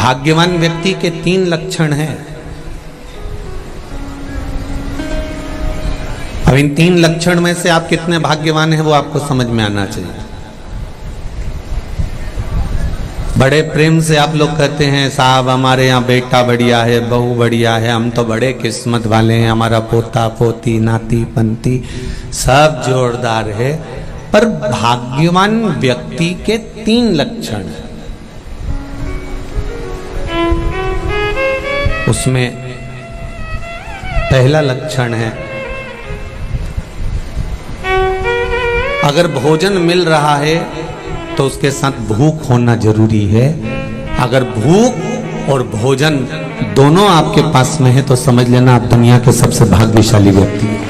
भाग्यवान व्यक्ति के 3 लक्षण हैं। अब इन 3 लक्षण में से आप कितने भाग्यवान हैं वो आपको समझ में आना चाहिए। बड़े प्रेम से आप लोग कहते हैं साहब हमारे यहाँ बेटा बढ़िया है, बहू बढ़िया है, हम तो बड़े किस्मत वाले हैं, हमारा पोता पोती नाती पंती सब जोरदार है। पर भाग्यवान व्यक्ति के 3 लक्षण हैं। उसमें पहला लक्षण है, अगर भोजन मिल रहा है तो उसके साथ भूख होना जरूरी है। अगर भूख और भोजन दोनों आपके पास में है तो समझ लेना आप दुनिया के सबसे भाग्यशाली व्यक्ति हैं।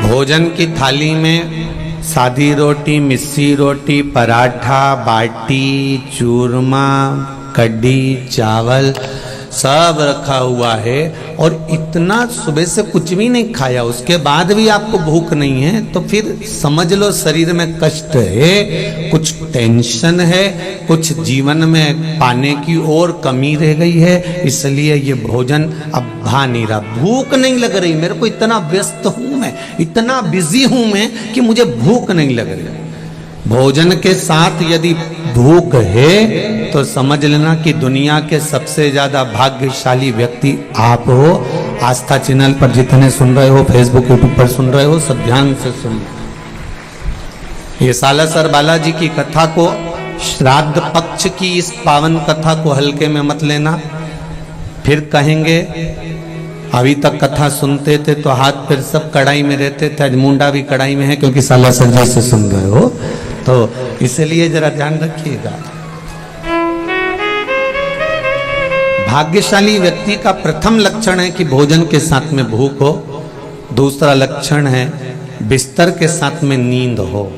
भोजन की थाली में सादी रोटी, मिस्सी रोटी, पराठा, बाटी, चूरमा, कढ़ी, चावल सब रखा हुआ है और इतना सुबह से कुछ भी नहीं खाया, उसके बाद भी आपको भूख नहीं है, तो फिर समझ लो शरीर में कष्ट है, कुछ टेंशन है, कुछ जीवन में पाने की और कमी रह गई है, इसलिए ये भोजन अब भा नहीं रहा, भूख नहीं लग रही, मेरे को इतना व्यस्त हूं मैं, इतना बिजी हूं मैं कि मुझे भूख नहीं लग रही। भोजन के साथ यदि भूख है तो समझ लेना कि दुनिया के सबसे ज्यादा भाग्यशाली व्यक्ति आप हो। आस्था चैनल पर जितने सुन रहे हो, फेसबुक यूट्यूब पर सुन रहे हो, सब ध्यान से सुन। ये सालासर बालाजी की कथा को, श्राद्ध पक्ष की इस पावन कथा को हल्के में मत लेना। फिर कहेंगे अभी तक कथा सुनते थे तो हाथ फिर सब कढ़ाई में रहते थे, आज मुंडा भी कढ़ाई में है क्योंकि सालासर जी से सुन रहे हो, तो इसलिए जरा ध्यान रखिएगा। भाग्यशाली व्यक्ति का प्रथम लक्षण है कि भोजन के साथ में भूख हो। दूसरा लक्षण है बिस्तर के साथ में नींद हो।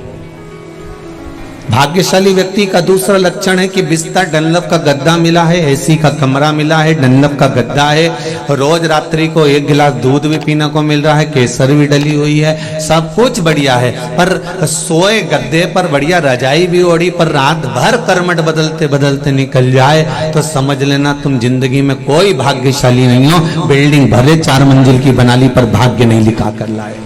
भाग्यशाली व्यक्ति का दूसरा लक्षण है कि बिस्तर डनलप का गद्दा मिला है, एसी का कमरा मिला है, डनलप का गद्दा है, रोज रात्रि को 1 गिलास दूध भी पीने को मिल रहा है, केसर भी डली हुई है, सब कुछ बढ़िया है, पर सोए गद्दे पर बढ़िया रजाई भी ओढ़ी, पर रात भर करमट बदलते बदलते निकल जाए तो समझ लेना तुम जिंदगी में कोई भाग्यशाली नहीं हो। बिल्डिंग भले 4 मंजिल की बना ली पर भाग्य नहीं लिखा कर लाए,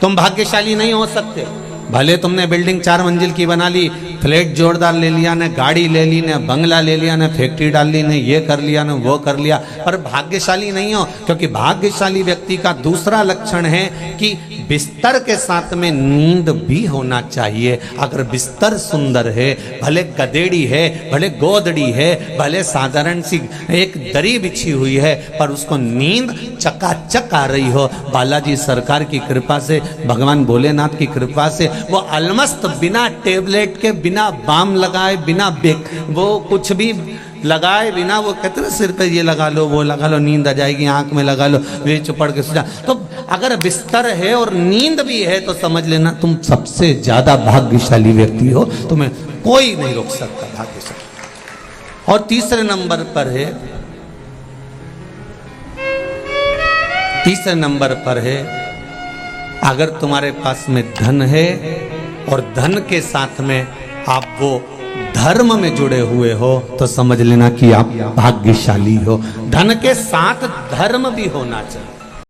तुम भाग्यशाली नहीं हो सकते। भले तुमने बिल्डिंग 4 मंजिल की बना ली, फ्लैट जोरदार ले लिया, ने गाड़ी ले ली, ने बंगला ले लिया, ने फैक्ट्री डाल ली, ने ये कर लिया, ने वो कर लिया, पर भाग्यशाली नहीं हो। क्योंकि भाग्यशाली व्यक्ति का दूसरा लक्षण है कि बिस्तर के साथ में नींद भी होना चाहिए। अगर बिस्तर सुंदर है, भले गदेड़ी है, भले गोदड़ी है, भले साधारण सी एक दरी बिछी हुई है, पर उसको नींद चकाचक आ रही हो, बालाजी सरकार की कृपा से, भगवान भोलेनाथ की कृपा से, वो अलमस्त बिना टेबलेट के, बिना बाम लगाए, बिना वो कुछ भी लगाए बिना, वो कहते ना सिर पे ये लगा लो, वो लगा लो, नींद आ जाएगी, आंख में लगा लो, वे चुपड़ के सो जा। तो अगर बिस्तर है और नींद भी है तो समझ लेना तुम सबसे ज्यादा भाग्यशाली व्यक्ति हो, तुम्हें कोई नहीं रोक सकता भाग्यशाली। और तीसरे नंबर पर है अगर तुम्हारे पास में धन है और धन के साथ में आप वो धर्म में जुड़े हुए हो तो समझ लेना कि आप भाग्यशाली हो। धन के साथ धर्म भी होना चाहिए।